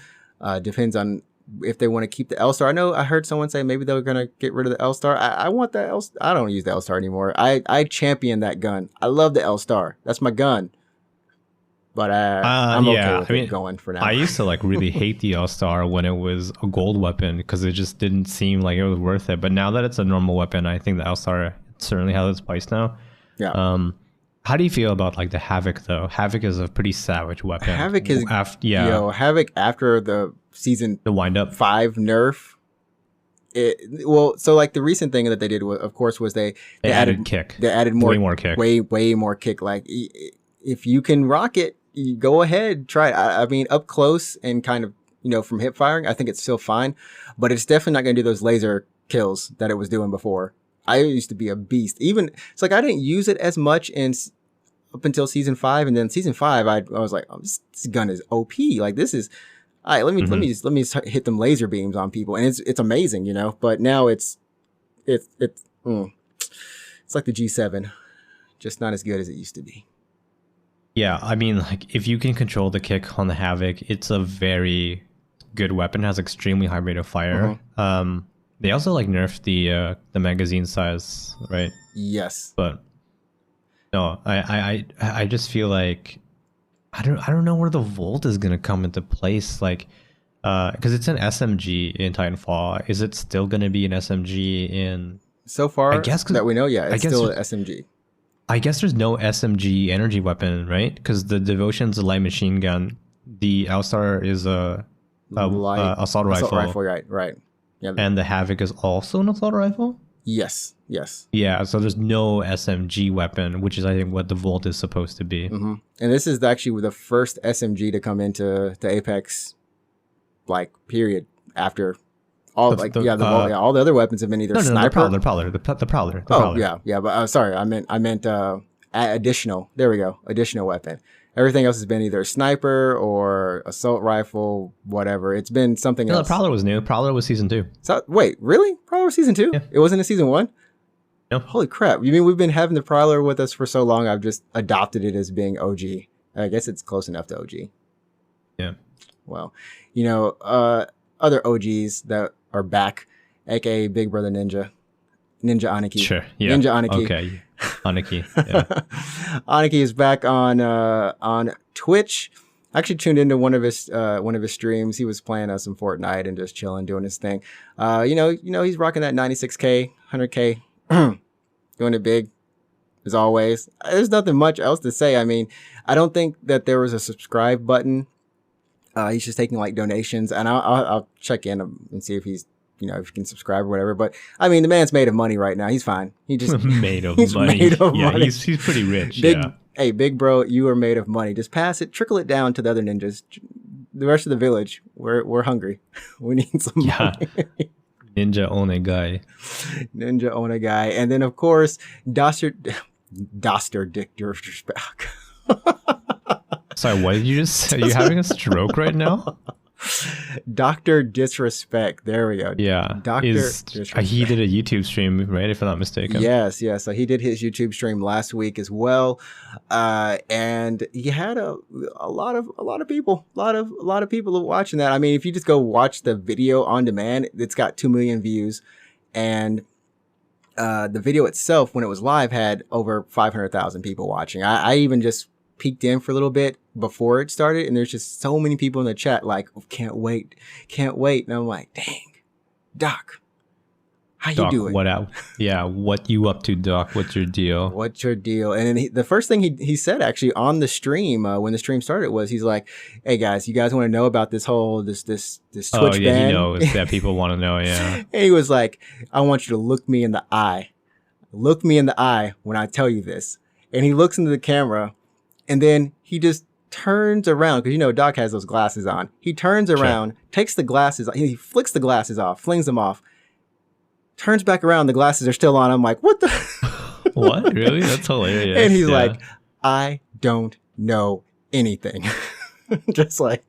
Depends on if they want to keep the L-Star. I heard someone say maybe they're going to get rid of the L-Star. I want that L-Star. I don't use the L-Star anymore. I champion that gun. I love the L-Star. That's my gun. But I'm okay with it going for now. I used to really hate the L-Star when it was a gold weapon because it just didn't seem like it was worth it. But now that it's a normal weapon, I think the L-Star certainly has its place now. Yeah. How do you feel about the Havoc though? Havoc is a pretty savage weapon. Havoc is Havoc after the wind up 5 nerf. So the recent thing that they did was they added kick. They added more kick. Way more kick. Like if you can rock it, you go ahead, try it. I mean, up close and kind of, from hip firing, I think it's still fine, but it's definitely not going to do those laser kills that it was doing before. I used to be a beast. Even it's like I didn't use it as much up until season 5, and then season 5, I was like, oh, this gun is OP. Like this is, all right. Let me hit them laser beams on people, and it's amazing, But now it's like the G7, just not as good as it used to be. Yeah, I mean, like if you can control the kick on the Havoc, it's a very good weapon. It has extremely high rate of fire. They also like nerfed the magazine size, right? Yes. But no, I just feel like I don't know where the Volt is gonna come into place. Like, because it's an SMG in Titanfall. Is it still gonna be an SMG in? So far, I guess that we know, yeah, it's still an SMG. I guess there's no SMG energy weapon, right? Because the Devotion's a light machine gun. The Outstar is a assault rifle. Assault rifle, right. Yeah. And the Havoc is also an assault rifle? Yes. Yeah, so there's no SMG weapon, which is, I think, what the Volt is supposed to be. Mm-hmm. And this is actually the first SMG to come into the Apex, like, period, after all, all the other weapons have been either sniper. The Prowler. Yeah, but sorry, I meant additional. There we go, additional weapon. Everything else has been either sniper or assault rifle, whatever. It's been something else. No, Prowler was new. Prowler was season 2. So wait, really? Prowler was season 2? Yeah. It wasn't in season 1? No. Holy crap! You mean we've been having the Prowler with us for so long? I've just adopted it as being OG. I guess it's close enough to OG. Yeah. Well, other OGs that are back, aka Big Brother Ninja Aniki. Sure. Yeah. Ninja Aniki. Okay. Aniki. Yeah. Aniki is back on Twitch. I actually tuned into one of his streams. He was playing some Fortnite and just chilling, doing his thing. He's rocking that 96K, 100K, doing it big as always. There's nothing much else to say. I mean, I don't think that there was a subscribe button. He's just taking like donations, and I'll check in and see if he's, if he can subscribe or whatever. But I mean, the man's made of money right now. He's fine. He just made of money. He's pretty rich. Hey, big bro, you are made of money. Just pass it, trickle it down to the other ninjas. The rest of the village, we're hungry. We need some money. Ninja One guy. Ninja One guy, and then of course, Doster Dick Disrespect. Sorry, what did you just say? Are you having a stroke right now? Dr. Disrespect. There we go. Yeah. Dr. Disrespect. He did a YouTube stream, right? If I'm not mistaken. Yes. So he did his YouTube stream last week as well. And he had a lot of people watching that. I mean, if you just go watch the video on demand, it's got 2 million views. And the video itself, when it was live, had over 500,000 people watching. I even just peeked in for a little bit before it started, and there's just so many people in the chat like, oh, can't wait, and I'm like, dang, Doc, how you doing? What you up to, Doc? What's your deal? And then the first thing he said actually on the stream, when the stream started, was he's like, hey guys, you guys want to know about this whole this Twitch ban? He knows that people want to know. Yeah. And he was like, I want you to look me in the eye when I tell you this. And he looks into the camera, and then he just turns around, because Doc has those glasses on. He turns around, takes the glasses, he flicks the glasses off, flings them off, turns back around, the glasses are still on. I'm like, what the? What? Really? That's hilarious. And he's like, I don't know anything. Just like,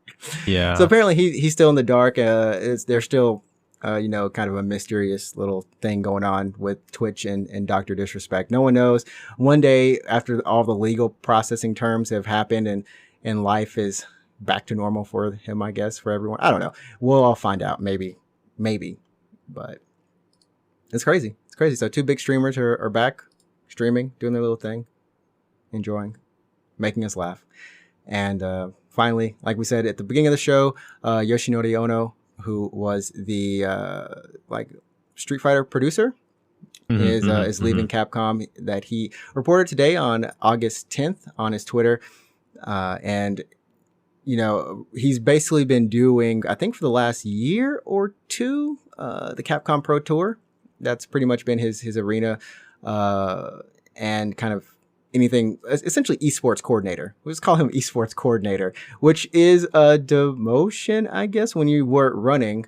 yeah. So apparently he's still in the dark. There's still, kind of a mysterious little thing going on with Twitch and Dr. Disrespect. No one knows. One day, after all the legal processing terms have happened and life is back to normal for him, I guess, for everyone. I don't know. We'll all find out. Maybe. But it's crazy. So 2 big streamers are back streaming, doing their little thing, enjoying, making us laugh. And finally, like we said at the beginning of the show, Yoshinori Ono, who was the Street Fighter producer, is leaving Capcom. That he reported today on August 10th on his Twitter, and he's basically been doing, I think for the last year or two, the Capcom Pro Tour. That's pretty much been his arena, and kind of anything, essentially esports coordinator. We'll just call him esports coordinator, which is a demotion, I guess, when you were running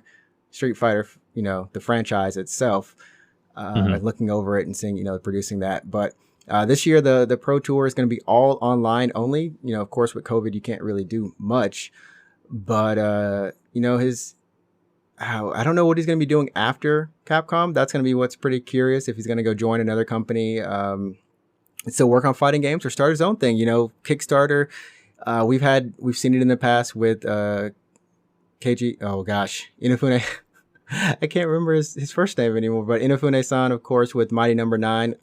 Street Fighter, the franchise itself, looking over it and seeing, producing that. But this year, the Pro Tour is going to be all online only. Of course, with COVID, you can't really do much. But, I don't know what he's going to be doing after Capcom. That's going to be what's pretty curious, if he's going to go join another company, still work on fighting games, or start his own thing. Kickstarter. We've seen it in the past with KG. Oh gosh, Inafune. I can't remember his first name anymore, but Inafune-san, of course, with Mighty Number 9.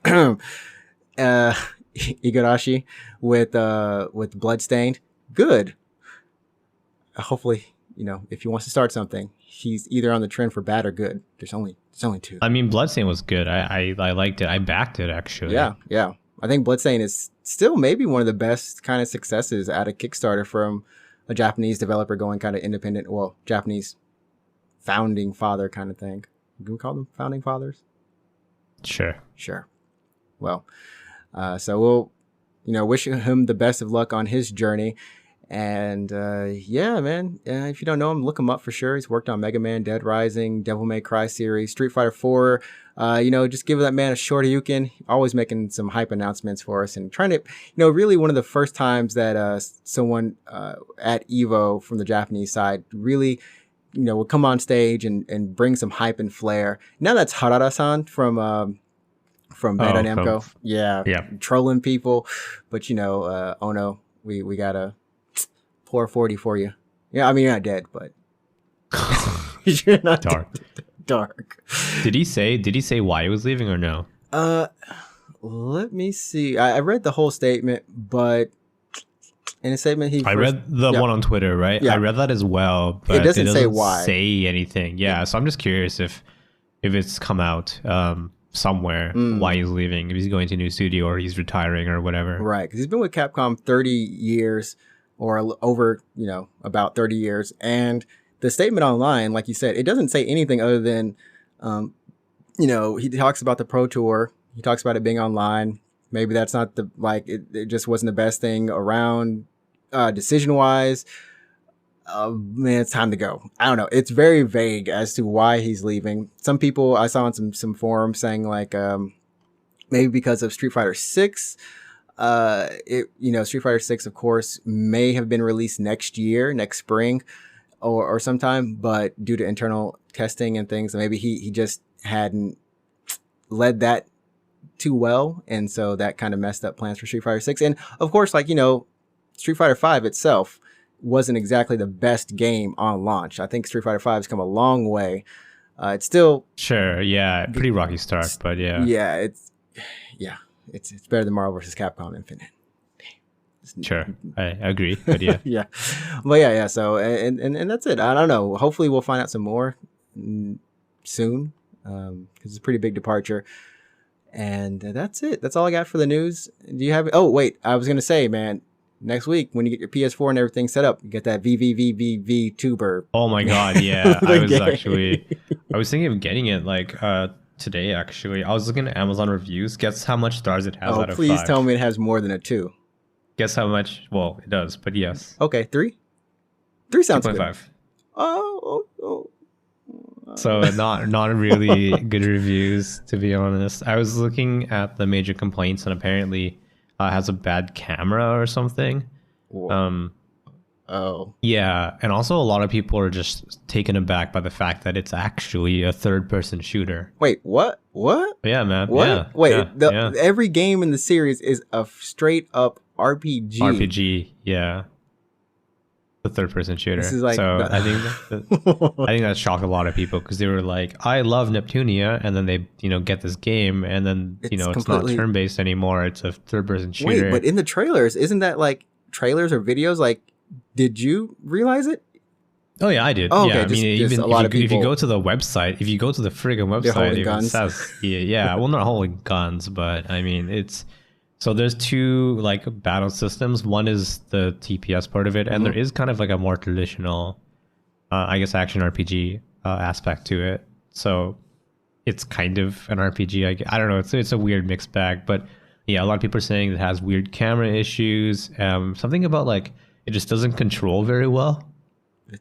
Igarashi with Bloodstained. Good. Hopefully, if he wants to start something, he's either on the trend for bad or good. There's only two. I mean, Bloodstained was good. I liked it. I backed it, actually. Yeah. I think Bloodstained is still maybe one of the best kind of successes at a Kickstarter from a Japanese developer going kind of independent. Well, Japanese founding father kind of thing. Can we call them founding fathers? Sure. Well, so we'll, wish him the best of luck on his journey. And yeah, man, if you don't know him, look him up for sure. He's worked on Mega Man, Dead Rising, Devil May Cry series, Street Fighter 4. Just give that man a Shoryuken. Always making some hype announcements for us, and trying to, really one of the first times that someone at EVO from the Japanese side really, would come on stage and bring some hype and flair. Now that's Harada-san from Bandai Namco. Yeah, trolling people. But Ono, we gotta pour 40 for you. Yeah, I mean, you're not dead, but you're not dark. Did he say why he was leaving, or no? Let me see. I read the whole statement, but in a statement I read the one on Twitter, right? Yeah. I read that as well, but it doesn't say why. Say anything. Yeah, so I'm just curious if it's come out somewhere why he's leaving, if he's going to a new studio or he's retiring or whatever. Right, because he's been with Capcom 30 years. Or over, about 30 years. And the statement online, like you said, it doesn't say anything other than, he talks about the Pro Tour. He talks about it being online. Maybe that's not it just wasn't the best thing around decision-wise. Man, it's time to go. I don't know. It's very vague as to why he's leaving. Some people I saw on some forums saying maybe because of Street Fighter 6. Street Fighter 6, of course, may have been released next spring or sometime, but due to internal testing and things, maybe he just hadn't led that too well. And so that kind of messed up plans for Street Fighter 6. And of course, Street Fighter 5 itself wasn't exactly the best game on launch. I think Street Fighter 5 has come a long way. It's still... Sure, yeah, pretty rocky start, but yeah. Yeah, it's better than Marvel vs. Capcom Infinite. Sure, I agree, but yeah. yeah. So and that's it. I don't know. Hopefully we'll find out some more soon, because it's a pretty big departure. And that's it. That's all I got for the news. Do you have? Oh wait, I was gonna say, man. Next week, when you get your PS4 and everything set up, you get that VVVVV tuber. Oh my god, yeah. I was thinking of getting it today, actually. I was looking at Amazon reviews. Guess how much stars it has out of 5. Please tell me it has more than a 2. Guess how much? Well, it does, but yes. Okay, 3? 3 sounds 2.5. good. Oh. So not really good reviews, to be honest. I was looking at the major complaints, and apparently has a bad camera or something. Oh. Yeah, and also a lot of people are just taken aback by the fact that it's actually a third-person shooter. Wait, what? Yeah, man. What? Yeah, Wait, yeah. Every game in the series is a straight-up RPG. RPG, yeah. The third-person shooter. This is I think that shocked a lot of people, because they were like, "I love Neptunia," and then they get this game, and then it's not turn-based anymore. It's a third-person shooter. Wait, but in the trailers, isn't that trailers or videos? Did you realize it? Oh yeah, I did. Oh, okay. Yeah, I mean, even if you go to the website, if you go to the friggin' website, it says, yeah, well, not holding guns, but I mean, so there's 2 battle systems. One is the TPS part of it, and there is kind of a more traditional, I guess, action RPG aspect to it. So it's kind of an RPG. I don't know. It's a weird mixed bag, but Yeah, a lot of people are saying it has weird camera issues. Something about like it just doesn't control very well.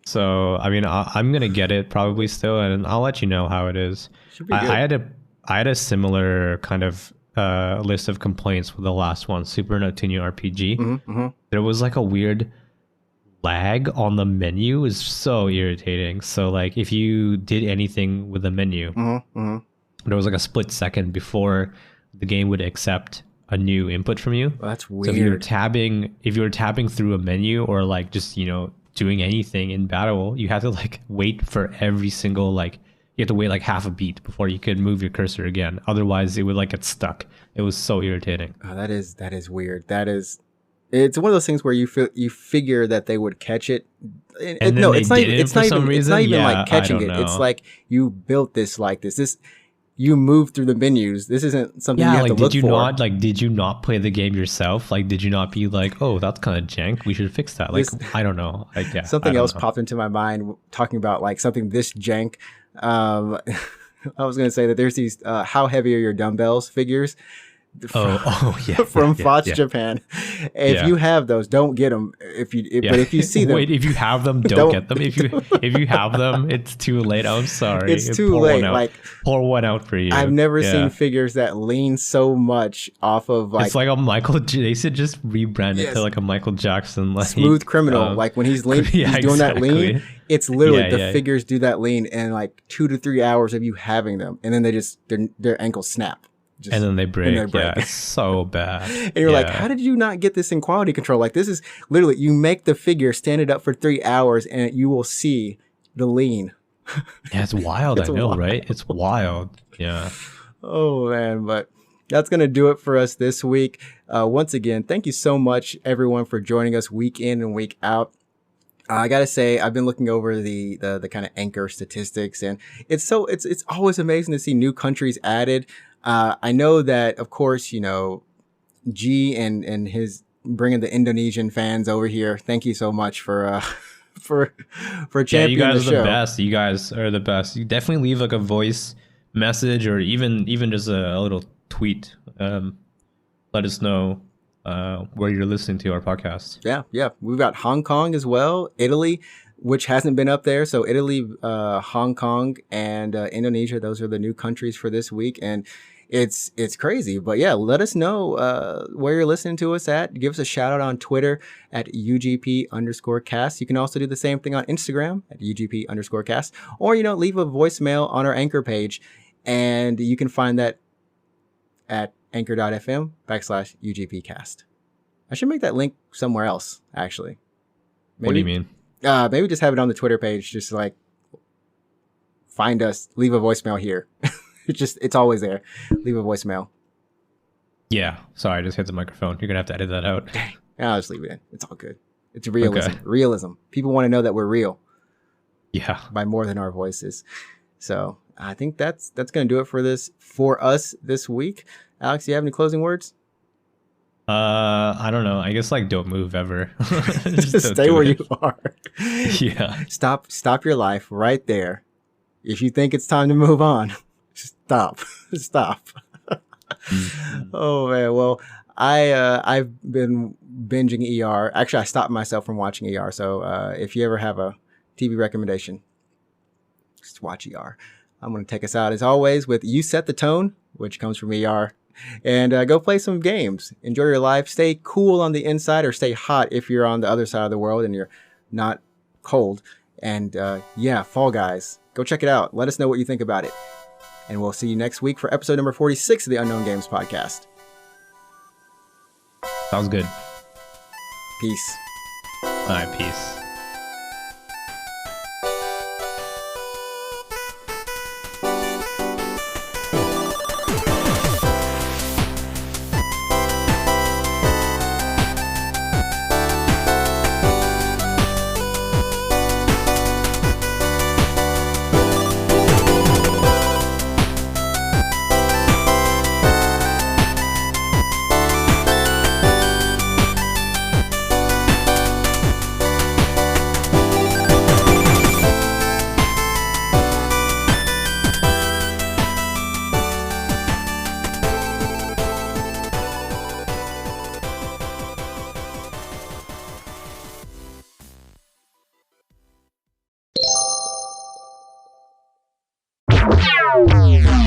So I mean, I'm gonna get it probably still, and I'll let you know how it is. Should be good. I had a similar kind of list of complaints with the last one, Super Nintendo RPG. Mm-hmm. There was like a weird lag on the menu. Is so irritating. So like if you did anything with the menu, there was like a split second before the game would accept a new input from you. Well, that's weird. So if you were tabbing through a menu or like just, you know, doing anything in battle, you have to like wait for every single like you have to wait like half a beat before you could move your cursor again. Otherwise it would like get stuck. It was so irritating. Oh, that is weird. It's one of those things where you figure that they would catch it. No, it's not even like catching it. It's like you built this like this. You move through the menus. This isn't something you have to look for. Did you not play the game yourself? Like, did you not be like, oh, that's kind of jank. We should fix that. Like, I don't know. Like, yeah, something else popped into my mind talking about like something this jank. I was going to say that there's these how heavy are your dumbbells figures. Yeah, from Fox Japan. If you have those, don't get them. But if you see them, wait. If you have them, don't get them. If you have them, it's too late. I'm sorry. It's too late. Like pour one out for you. I've never seen figures that lean so much off of like. It's like a Michael. They should just rebrand it to like a Michael Jackson, like Smooth Criminal. Like when he's lean, he's doing that lean. It's literally the figures do that lean in like 2 to 3 hours of you having them, and then they just their ankles snap. And then they break. Yeah, it's so bad. And you're like, how did you not get this in quality control? Like, this is literally, you make the figure, stand it up for 3 hours, and you will see the lean. Yeah, it's wild. I know, wild. Right? It's wild. Yeah. Oh, man. But that's going to do it for us this week. Once again, thank you so much, everyone, for joining us week in and week out. I gotta say, I've been looking over the kind of anchor statistics, and it's always amazing to see new countries added. I know that, of course, you know, G and his bringing the Indonesian fans over here. Thank you so much for championing you guys the are show. The best. You guys are the best. You definitely leave like a voice message or even just a little tweet. Let us know where you're listening to our podcast. Yeah. We've got Hong Kong as well, Italy, which hasn't been up there. So Italy, Hong Kong, and Indonesia, those are the new countries for this week. And it's crazy. But yeah, let us know where you're listening to us at. Give us a shout out on Twitter at UGP_cast. You can also do the same thing on Instagram at UGP_cast. Or, you know, leave a voicemail on our Anchor page. And you can find that at anchor.fm/UGPcast. I should make that link somewhere else, actually. Maybe, what do you mean? Maybe just have it on the Twitter page. Just like find us, leave a voicemail here. It's always there. Leave a voicemail. Yeah. Sorry, I just hit the microphone. You're gonna have to edit that out. Dang. I'll just leave it in. It's all good. It's realism. Okay. Realism. People want to know that we're real. Yeah. By more than our voices. So I think that's gonna do it for us this week. Alex, do you have any closing words? I don't know. I guess like don't move ever. Just stay where you are. Yeah. Stop your life right there. If you think it's time to move on, stop. Oh man. Well, I've been binging ER. Actually, I stopped myself from watching ER. So if you ever have a TV recommendation, just watch ER. I'm going to take us out as always with You Set the Tone, which comes from ER. And go play some games. Enjoy your life. Stay cool on the inside, or stay hot if you're on the other side of the world and you're not cold. And Fall Guys. Go check it out. Let us know what you think about it. And we'll see you next week for episode number 46 of the Unknown Games Podcast. Sounds good. Peace. All right, peace. Bye.